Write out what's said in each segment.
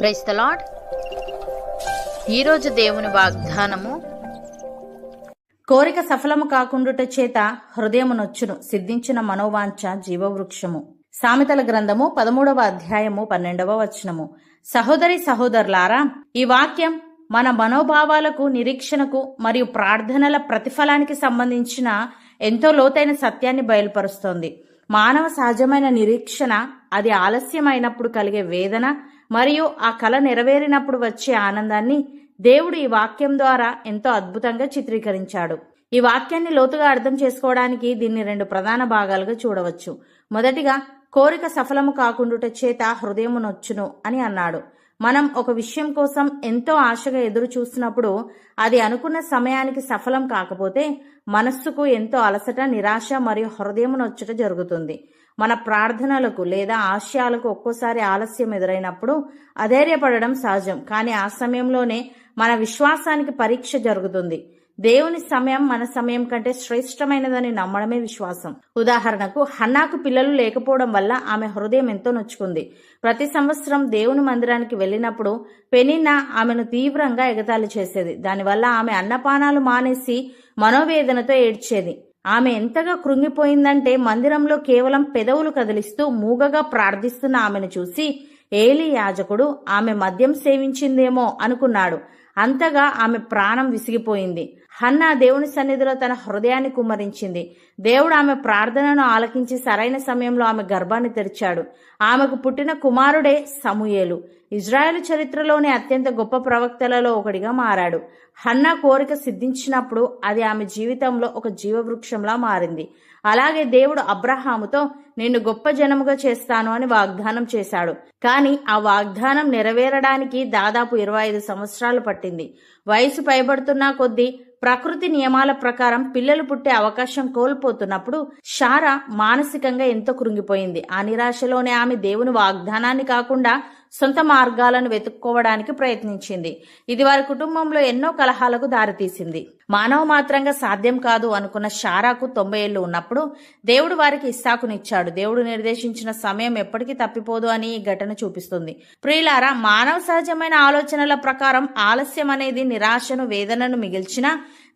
Praise the lord. ఈరోజు దేవుని వాగ్దానము, కోరిక సఫలము కాకుండుట చేత హృదయము నొచ్చును, సిద్ధించిన మనోవాంఛ జీవవృక్షము. సామెతల గ్రంథము 13వ అధ్యాయము 12వ వచనము. సహోదరి సహోదరులారా, ఈ వాక్యం మన మనోభావాలకు, నిరీక్షణకు మరియు ప్రార్థనల ప్రతిఫలానికి సంబంధించిన ఎంతో లోతైన సత్యాన్ని బయలుపరుస్తోంది. మానవ సహజమైన నిరీక్షణ, అది ఆలస్యమైనప్పుడు కలిగే వేదన మరియు ఆ కల నెరవేరినప్పుడు వచ్చే ఆనందాన్ని దేవుడు ఈ వాక్యం ద్వారా ఎంతో అద్భుతంగా చిత్రీకరించాడు. ఈ వాక్యాన్ని లోతుగా అర్థం చేసుకోవడానికి దీన్ని 2 ప్రధాన భాగాలుగా చూడవచ్చు. మొదటిగా, కోరిక సఫలము కాకుండుట చేత హృదయము నొచ్చును అని అన్నాడు. మనం ఒక విషయం కోసం ఎంతో ఆశగా ఎదురు చూసినప్పుడు అది అనుకున్న సమయానికి సఫలం కాకపోతే మనస్సుకు ఎంతో అలసట, నిరాశ మరియు హృదయము నొచ్చుట జరుగుతుంది. మన ప్రార్థనలకు లేదా ఆశయాలకు ఒక్కోసారి ఆలస్యం ఎదురైనప్పుడు అధైర్యపడడం సహజం. కానీ ఆ సమయంలోనే మన విశ్వాసానికి పరీక్ష జరుగుతుంది. దేవుని సమయం మన సమయం కంటే శ్రేష్టమైనదని నమ్మడమే విశ్వాసం. ఉదాహరణకు, హన్నాకు పిల్లలు లేకపోవడం వల్ల ఆమె హృదయం ఎంతో నొచ్చుకుంది. ప్రతి సంవత్సరం దేవుని మందిరానికి వెళ్ళినప్పుడు పెనిన్నా ఆమెను తీవ్రంగా ఎగతాళి చేసేది. దానివల్ల ఆమె అన్నపానాలు మానేసి మనోవేదనతో ఏడ్చేది. ఆమె ఎంతగా కృంగిపోయిందంటే మందిరంలో కేవలం పెదవులు కదిలిస్తూ మూగగా ప్రార్థిస్తున్న ఆమెను చూసి ఏలీ యాజకుడు ఆమె మద్యం సేవించిందేమో అనుకున్నాడు. అంతగా ఆమె ప్రాణం విసిగిపోయింది. హన్నా దేవుని సన్నిధిలో తన హృదయాన్ని కుమ్మరించింది. దేవుడు ఆమె ప్రార్థనను ఆలకించి సరైన సమయంలో ఆమె గర్భాన్ని తెరిచాడు. ఆమెకు పుట్టిన కుమారుడే సమూయేలు. ఇజ్రాయెలు చరిత్రలోని అత్యంత గొప్ప ప్రవక్తలలో ఒకడిగా మారాడు. హన్నా కోరిక సిద్ధించినప్పుడు అది ఆమె జీవితంలో ఒక జీవవృక్షంలా మారింది. అలాగే దేవుడు అబ్రహాముతో నిన్ను గొప్ప జనముగా చేస్తాను అని వాగ్దానం చేశాడు. కానీ ఆ వాగ్దానం నెరవేరడానికి దాదాపు 25 సంవత్సరాలు పట్టింది. వయసు పైబడుతున్నా కొద్దీ ప్రకృతి నియమాల ప్రకారం పిల్లలు పుట్టే అవకాశం కోల్పోతున్నప్పుడు శారా మానసికంగా ఎంతో కృంగిపోయింది. ఆ నిరాశలోనే ఆమె దేవుని వాగ్దానాన్ని కాకుండా సొంత మార్గాలను వెతుక్కోవడానికి ప్రయత్నించింది. ఇది వారి కుటుంబంలో ఎన్నో కలహాలకు దారితీసింది. మానవ మాత్రంగా సాధ్యం కాదు అనుకున్న శారాకు 90 ఏళ్లు ఉన్నప్పుడు దేవుడు వారికి ఇస్సాకునిచ్చాడు. దేవుడు నిర్దేశించిన సమయం ఎప్పటికీ తప్పిపోదు అని ఈ ఘటన చూపిస్తుంది. ప్రియులారా, మానవ సహజమైన ఆలోచనల ప్రకారం ఆలస్యం అనేది నిరాశను, వేదనను మిగిల్చినా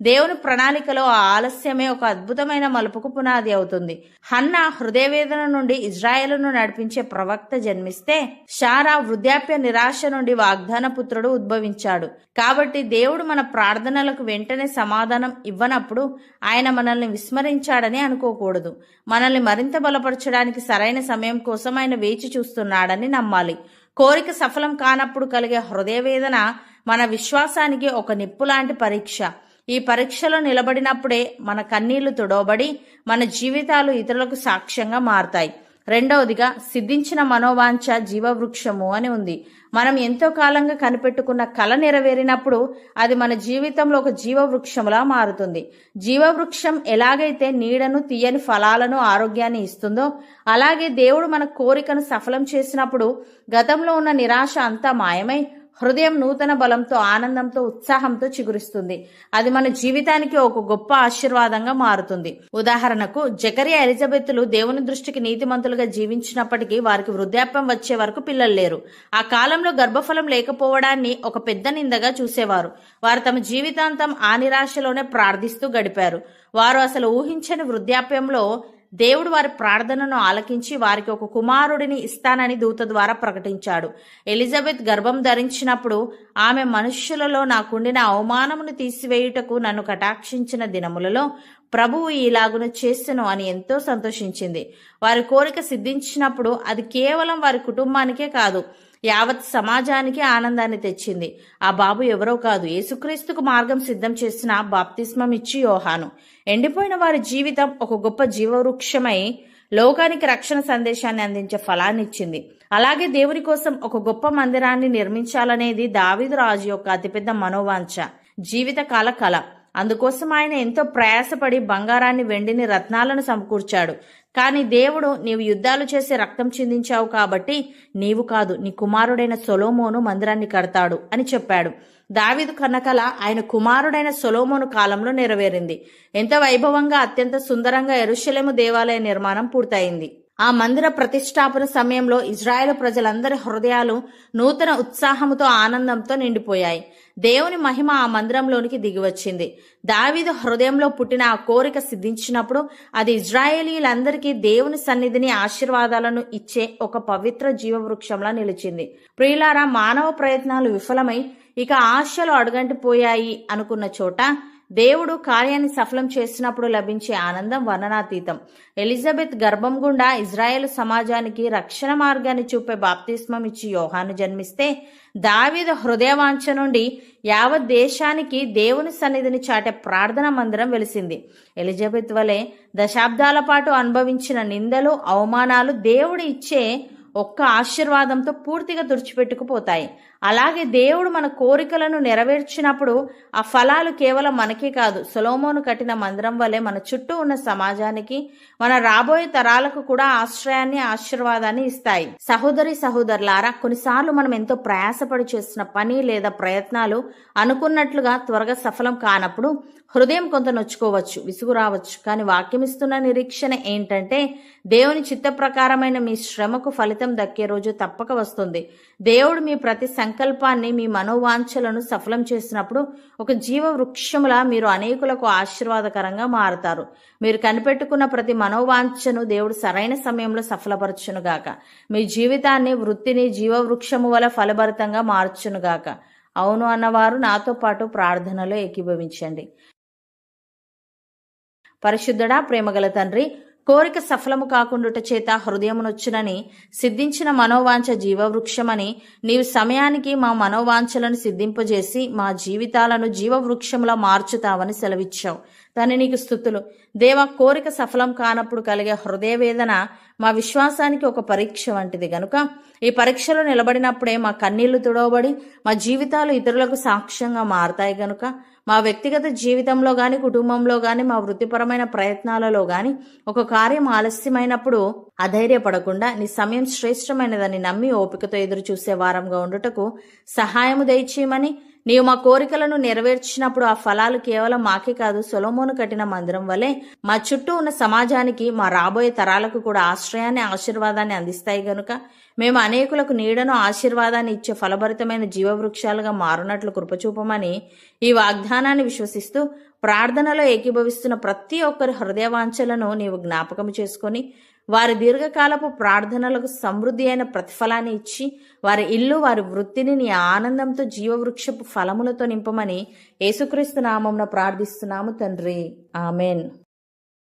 దేవుని ప్రణాళికలో ఆ ఆలస్యమే ఒక అద్భుతమైన మలుపుకు పునాది అవుతుంది. హన్నా హృదయవేదన నుండి ఇజ్రాయేలును నడిపించే ప్రవక్త జన్మిస్తే శారా వృద్ధాప్య నిరాశ నుండి వాగ్దాన పుత్రుడు ఉద్భవించాడు. కాబట్టి దేవుడు మన ప్రార్థనలకు వెంటనే సమాధానం ఇవ్వనప్పుడు ఆయన మనల్ని విస్మరించాడని అనుకోకూడదు. మనల్ని మరింత బలపరచడానికి సరైన సమయం కోసం ఆయన వేచి చూస్తున్నాడని నమ్మాలి. కోరిక సఫలం కానప్పుడు కలిగే హృదయవేదన మన విశ్వాసానికి ఒక నిప్పు లాంటి పరీక్ష. ఈ పరీక్షలో నిలబడినప్పుడే మన కన్నీళ్లు తుడవబడి మన జీవితాలు ఇతరులకు సాక్ష్యంగా మారతాయి. రెండవదిగా, సిద్ధించిన మనోవాంఛ జీవవృక్షము అని ఉంది. మనం ఎంతో కాలంగా కనిపెట్టుకున్న కల నెరవేరినప్పుడు అది మన జీవితంలో ఒక జీవవృక్షములా మారుతుంది. జీవవృక్షం ఎలాగైతే నీడను, తీయని ఫలాలను, ఆరోగ్యాన్ని ఇస్తుందో అలాగే దేవుడు మన కోరికను సఫలం చేసినప్పుడు గతంలో ఉన్న నిరాశ అంతా మాయమై హృదయం నూతన బలంతో, ఆనందంతో, ఉత్సాహంతో చిగురిస్తుంది. అది మన జీవితానికి ఒక గొప్ప ఆశీర్వాదంగా మారుతుంది. ఉదాహరణకు, జకరియా, ఎలిజబెత్లు దేవుని దృష్టికి నీతిమంతులుగా జీవించినప్పటికీ వారికి వృద్ధాప్యం వచ్చే వరకు పిల్లలు లేరు. ఆ కాలంలో గర్భఫలం లేకపోవడాన్ని ఒక పెద్ద నిందగా చూసేవారు. వారు తమ జీవితాంతం ఆ నిరాశలోనే ప్రార్థిస్తూ గడిపారు. వారు అసలు ఊహించని వృద్ధాప్యంలో దేవుడు వారి ప్రార్థనను ఆలకించి వారికి ఒక కుమారుడిని ఇస్తానని దూత ద్వారా ప్రకటించాడు. ఎలిజబెత్ గర్భం ధరించినప్పుడు ఆమె మనుష్యులలో నాకుండిన అవమానమును తీసివేయుటకు నన్ను కటాక్షించిన దినములలో ప్రభువు ఇలాగున చేసెను అని ఎంతో సంతోషించింది. వారి కోరిక సిద్ధించినప్పుడు అది కేవలం వారి కుటుంబానికే కాదు, యావత్ సమాజానికి ఆనందాన్ని తెచ్చింది. ఆ బాబు ఎవరో కాదు, యేసుక్రీస్తుకు మార్గం సిద్ధం చేసిన బాప్తిస్మం ఇచ్చి యోహాను. ఎండిపోయిన వారి జీవితం ఒక గొప్ప జీవవృక్షమై లోకానికి రక్షణ సందేశాన్ని అందించే ఫలాన్ని ఇచ్చింది. అలాగే దేవుని కోసం ఒక గొప్ప మందిరాన్ని నిర్మించాలనేది దావీదు రాజు యొక్క అతిపెద్ద మనోవాంఛ, జీవితకాల కల. అందుకోసం ఆయన ఎంతో ప్రయాసపడి బంగారాన్ని, వెండిని, రత్నాలను సమకూర్చాడు. కానీ దేవుడు, నీవు యుద్ధాలు చేసి రక్తం చిందించావు కాబట్టి నీవు కాదు, నీ కుమారుడైన సొలొమోను మందిరాన్ని కడతాడు అని చెప్పాడు. దావీదు కన్నకల ఆయన కుమారుడైన సొలొమోను కాలంలో నెరవేరింది. ఎంత వైభవంగా, అత్యంత సుందరంగా యెరూషలేము దేవాలయ నిర్మాణం పూర్తయింది. ఆ మందిర ప్రతిష్టాపన సమయంలో ఇజ్రాయేలు ప్రజలందరి హృదయాలు నూతన ఉత్సాహముతో ఆనందంతో నిండిపోయాయి. దేవుని మహిమ ఆ మందిరంలోనికి దిగివచ్చింది. దావీదు హృదయంలో పుట్టిన ఆ కోరిక సిద్ధించినప్పుడు అది ఇజ్రాయేలీలందరికీ దేవుని సన్నిధిని ఆశీర్వాదాలను ఇచ్చే ఒక పవిత్ర జీవవృక్షంలా నిలిచింది. ప్రియులారా, మానవ ప్రయత్నాలు విఫలమై ఇక ఆశలు అడుగంటిపోయాయి అనుకున్న చోట దేవుడు కార్యాన్ని సఫలం చేసినప్పుడు లభించే ఆనందం వర్ణనాతీతం. ఎలిజబెత్ గర్భం గుండా ఇజ్రాయేలు సమాజానికి రక్షణ మార్గాన్ని చూపే బాప్తిస్మం ఇచ్చి యోహాను జన్మిస్తే, దావీదు హృదయవాంఛ నుండి యావత్ దేశానికి దేవుని సన్నిధిని చాటే ప్రార్థన మందిరం వెలిసింది. ఎలిజబెత్ వలె దశాబ్దాల పాటు అనుభవించిన నిందలు, అవమానాలు దేవుడు ఇచ్చే ఒక్క ఆశీర్వాదంతో పూర్తిగా తుడిచిపెట్టుకుపోతాయి. అలాగే దేవుడు మన కోరికలను నెరవేర్చినప్పుడు ఆ ఫలాలు కేవలం మనకే కాదు, సొలొమోను కట్టిన మందిరం వలె మన చుట్టూ ఉన్న సమాజానికి, మన రాబోయే తరాలకు కూడా ఆశ్రయాన్ని, ఆశీర్వాదాన్ని ఇస్తాయి. సహోదరి సహోదరులారా, కొన్నిసార్లు మనం ఎంతో ప్రయాసపడి చేస్తున్న పని లేదా ప్రయత్నాలు అనుకున్నట్లుగా త్వరగా సఫలం కానప్పుడు హృదయం కొంత నొచ్చుకోవచ్చు, విసుగు రావచ్చు. కానీ వాక్యమిస్తున్న నిరీక్షణ ఏంటంటే, దేవుని చిత్త ప్రకారమైన మీ శ్రమకు ఫలితం దక్కే రోజు తప్పక వస్తుంది. దేవుడు మీ ప్రతి సంకల్పాన్ని, మీ మనోవాంఛలను సఫలం చేసినప్పుడు ఒక జీవ వృక్షములా మీరు అనేకులకు ఆశీర్వాదకరంగా మారుతారు. మీరు కనిపెట్టుకున్న ప్రతి మనోవాంఛను దేవుడు సరైన సమయంలో సఫలపరచునుగాక. మీ జీవితాన్ని, వృత్తిని జీవవృక్షము వల్ల ఫలభరితంగా మార్చునుగాక. అవును అన్నవారు నాతో పాటు ప్రార్థనలో ఏకీభవించండి. పరిశుద్ధుడా, ప్రేమగల తండ్రి, కోరిక సఫలము కాకుండుట చేత హృదయమునొచ్చునని సిద్ధించిన మనోవాంఛ జీవవృక్షమని నీవు సమయానికి మా మనోవాంఛలను సిద్ధింపజేసి మా జీవితాలను జీవవృక్షములా మార్చుతావని సెలవిచ్చావు. దాన్ని నీకు స్తుతులు. దేవా, కోరిక సఫలం కానప్పుడు కలిగే హృదయ వేదన మా విశ్వాసానికి ఒక పరీక్ష వంటిది గనుక ఈ పరీక్షలో నిలబడినప్పుడే మా కన్నీళ్లు తుడవబడి మా జీవితాలు ఇతరులకు సాక్ష్యంగా మారతాయి గనుక మా వ్యక్తిగత జీవితంలో గాని, కుటుంబంలో గాని, మా వృత్తిపరమైన ప్రయత్నాలలో గాని ఒక కార్యం ఆలస్యమైనప్పుడు అధైర్యపడకుండా నీ సమయం శ్రేష్టమైనదని నమ్మి ఓపికతో ఎదురు చూసే వారంగా ఉండుటకు సహాయము దయచేయమని, నీవు మా కోరికలను నెరవేర్చినప్పుడు ఆ ఫలాలు కేవలం మాకే కాదు, సొలొమోను కట్టిన మందిరం వలె మా చుట్టూ ఉన్న సమాజానికి, మా రాబోయే తరాలకు కూడా ఆశ్రయాన్ని, ఆశీర్వాదాన్ని అందిస్తాయి గనుక మేము అనేకులకు నీడను, ఆశీర్వాదాన్ని ఇచ్చే ఫలభరితమైన జీవవృక్షాలుగా మారునట్లు కృపచూపమని ఈ వాగ్దానాన్ని విశ్వసిస్తూ ప్రార్థనలో ఏకీభవిస్తున్న ప్రతి ఒక్కరి హృదయవాంఛలను నీవు జ్ఞాపకం చేసుకొని వారి దీర్ఘకాలపు ప్రార్థనలకు సమృద్ధి అయిన ప్రతిఫలాన్ని ఇచ్చి వారి ఇల్లు, వారి వృత్తిని నీ ఆనందంతో జీవవృక్షపు ఫలములతో నింపమని యేసుక్రీస్తు నామమున ప్రార్థిస్తున్నాము తండ్రి. ఆమెన్.